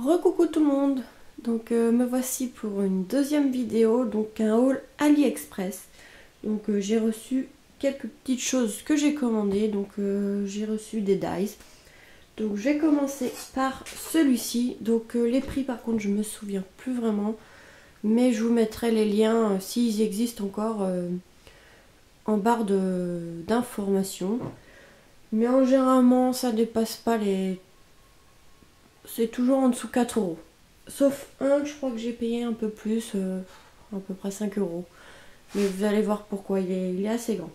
Recoucou tout le monde, donc me voici pour une deuxième vidéo, donc un haul AliExpress. Donc j'ai reçu quelques petites choses que j'ai commandées, donc j'ai reçu des dies. Donc je vais commencer par celui-ci, donc les prix par contre je me souviens plus vraiment, mais je vous mettrai les liens s'ils existent encore en barre d'informations. Mais en généralement ça dépasse pas les... C'est toujours en dessous 4 euros. Sauf un, je crois que j'ai payé un peu plus, à peu près 5 euros. Mais vous allez voir pourquoi, il est assez grand.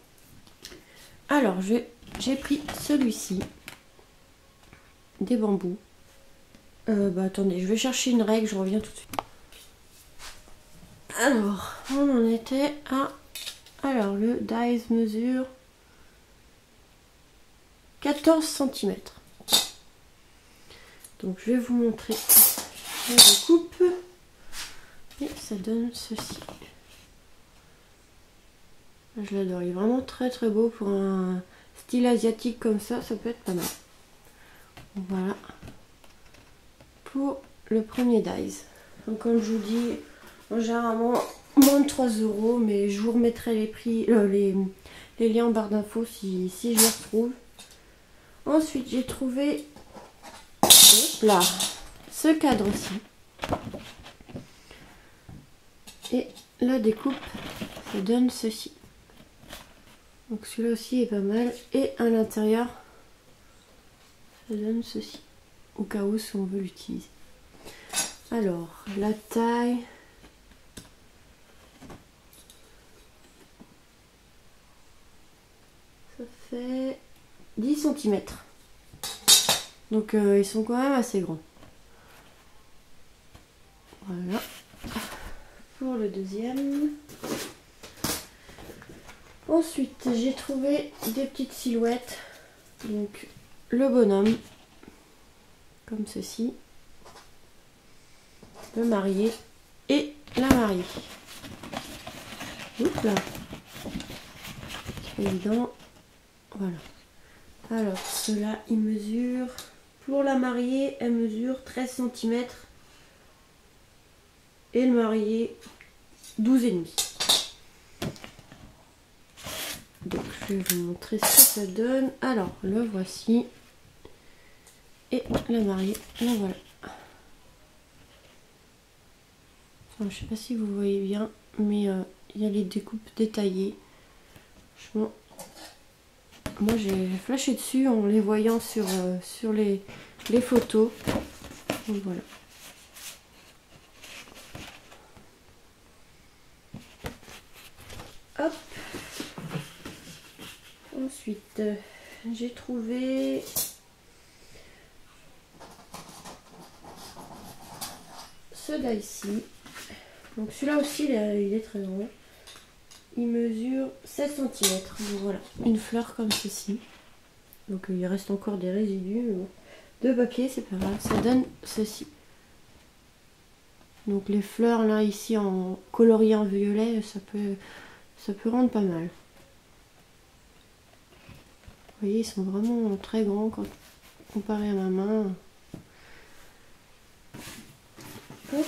Alors, j'ai pris celui-ci. Des bambous. Attendez, je vais chercher une règle, je reviens tout de suite. Alors, on en était à... Alors, le dies mesure 14 cm. Donc, je vais vous montrer la découpe. Et ça donne ceci. Je l'adore, il est vraiment très très beau pour un style asiatique comme ça peut être pas mal. Voilà pour le premier dies. Donc comme je vous dis, généralement moins de 3 euros, mais je vous remettrai les prix, les liens en barre d'infos si je les retrouve. Ensuite j'ai trouvé là ce cadre-ci. Et la découpe, ça donne ceci. Donc celui-là aussi est pas mal. Et à l'intérieur, ça donne ceci. Au cas où si on veut l'utiliser. Alors, la taille. Ça fait 10 cm. Donc ils sont quand même assez grands. Voilà. Pour le deuxième. Ensuite, j'ai trouvé des petites silhouettes. Donc, le bonhomme, comme ceci. Le marié et la mariée. Oups là. Évident. Voilà. Alors, cela, il mesure... Pour la mariée, elle mesure 13 cm. Et le marié, 12,5. Donc je vais vous montrer ce que ça donne. Alors le voici. Et la mariée, la voilà. Enfin, je sais pas si vous voyez bien, mais il y a les découpes détaillées. Franchement, moi j'ai flashé dessus en les voyant sur les photos. Donc voilà. Hop. Ensuite, j'ai trouvé ce die-ci. Donc celui-là aussi, il est très grand. Il mesure 16 cm. Donc voilà, une fleur comme ceci. Donc il reste encore des résidus de papier, c'est pas grave. Ça donne ceci. Donc les fleurs là, ici en colorié en violet, ça peut rendre pas mal. Vous voyez, ils sont vraiment très grands quand comparé à ma main. Hop.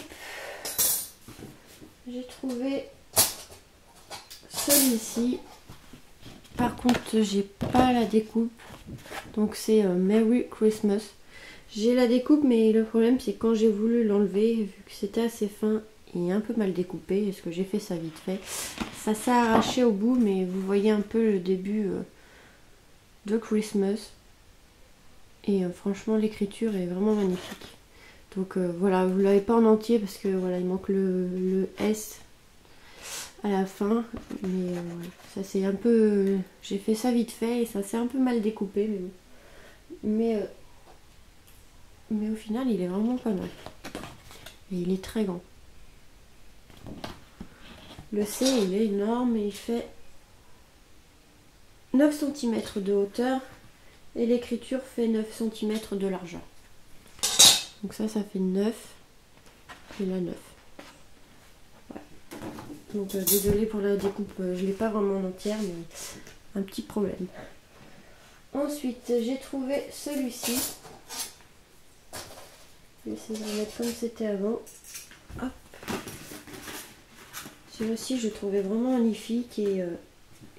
J'ai trouvé celui-ci. Par contre, j'ai pas la découpe. Donc c'est Merry Christmas. J'ai la découpe, mais le problème c'est quand j'ai voulu l'enlever, vu que c'était assez fin et un peu mal découpé, parce que j'ai fait ça vite fait, ça s'est arraché au bout, mais vous voyez un peu le début de Christmas. Et franchement l'écriture est vraiment magnifique. Donc voilà, vous l'avez pas en entier parce que voilà, il manque le S à la fin. Mais ça c'est un peu... j'ai fait ça vite fait et ça s'est un peu mal découpé. Mais au final il est vraiment pas mal. Et il est très grand. Le C il est énorme et il fait 9 cm de hauteur. Et l'écriture fait 9 cm de largeur. Donc ça fait 9. Et là 9. Ouais. Donc désolée pour la découpe, je ne l'ai pas vraiment en entière, mais un petit problème. Ensuite, j'ai trouvé celui-ci. Je vais essayer de remettre comme c'était avant. Hop. Celui-ci, je le trouvais vraiment magnifique et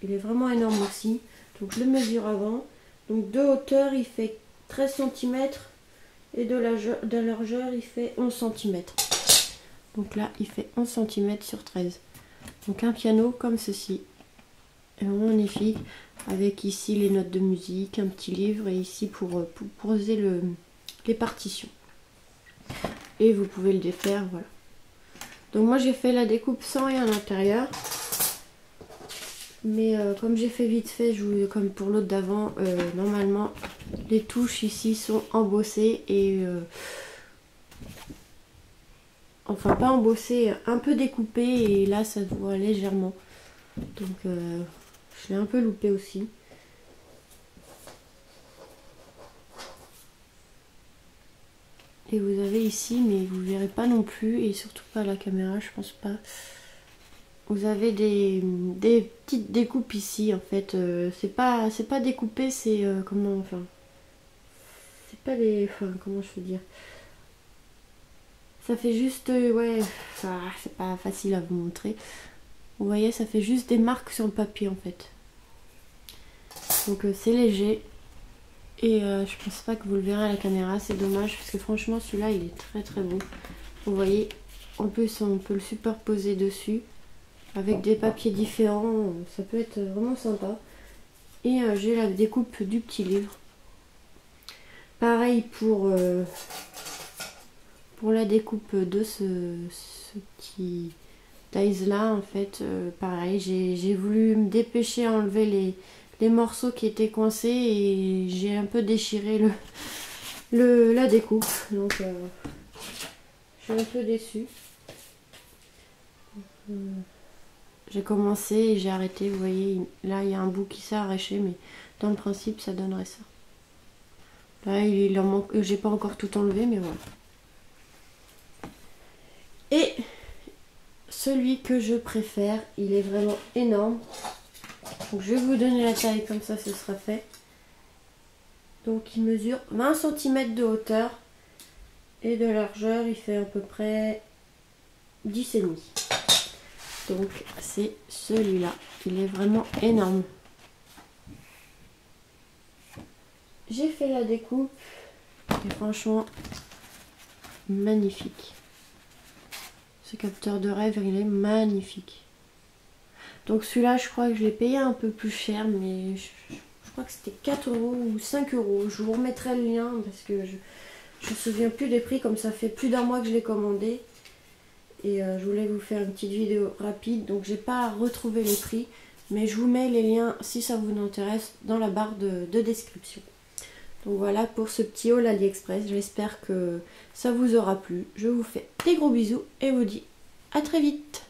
il est vraiment énorme aussi. Donc, je le mesure avant. Donc, de hauteur, il fait 13 cm et de largeur, il fait 11 cm. Donc là, il fait 11 cm sur 13. Donc, un piano comme ceci. Est vraiment magnifique. Avec ici les notes de musique, un petit livre et ici pour poser les partitions. Et vous pouvez le défaire, voilà. Donc moi j'ai fait la découpe sans rien à l'intérieur. Mais comme j'ai fait vite fait, comme pour l'autre d'avant, normalement les touches ici sont embossées et... enfin pas embossées, un peu découpées et là ça se voit légèrement. Donc je l'ai un peu loupé aussi. Et vous avez ici, mais vous verrez pas non plus, et surtout pas à la caméra, je pense pas. Vous avez des petites découpes ici, en fait. C'est pas découpé, c'est comment, enfin, c'est pas les, enfin, comment je veux dire. Ça fait juste, ouais, c'est pas facile à vous montrer. Vous voyez, ça fait juste des marques sur le papier, en fait. Donc c'est léger. Et je pense pas que vous le verrez à la caméra, c'est dommage parce que franchement celui-là il est très très beau. Vous voyez, en plus on peut le superposer dessus avec des papiers différents, ça peut être vraiment sympa. Et j'ai la découpe du petit livre. Pareil pour la découpe de ce petit dice là en fait, pareil, j'ai voulu me dépêcher à enlever les morceaux qui étaient coincés et j'ai un peu déchiré la découpe, donc je suis un peu déçue. J'ai commencé et j'ai arrêté, vous voyez là il y a un bout qui s'est arraché, mais dans le principe ça donnerait ça. Là il en manque, j'ai pas encore tout enlevé, mais voilà. Et celui que je préfère, il est vraiment énorme. Donc je vais vous donner la taille, comme ça ce sera fait. Donc il mesure 20 cm de hauteur et de largeur, il fait à peu près 10,5. Donc c'est celui-là, il est vraiment énorme. J'ai fait la découpe et franchement magnifique. Ce capteur de rêve, il est magnifique. Donc celui-là, je crois que je l'ai payé un peu plus cher, mais je crois que c'était 4 € ou 5 €. Je vous remettrai le lien parce que je me souviens plus des prix, comme ça fait plus d'un mois que je l'ai commandé. Et je voulais vous faire une petite vidéo rapide, donc j'ai pas retrouvé les prix. Mais je vous mets les liens, si ça vous intéresse, dans la barre de description. Donc voilà pour ce petit haul AliExpress. J'espère que ça vous aura plu. Je vous fais des gros bisous et vous dis à très vite.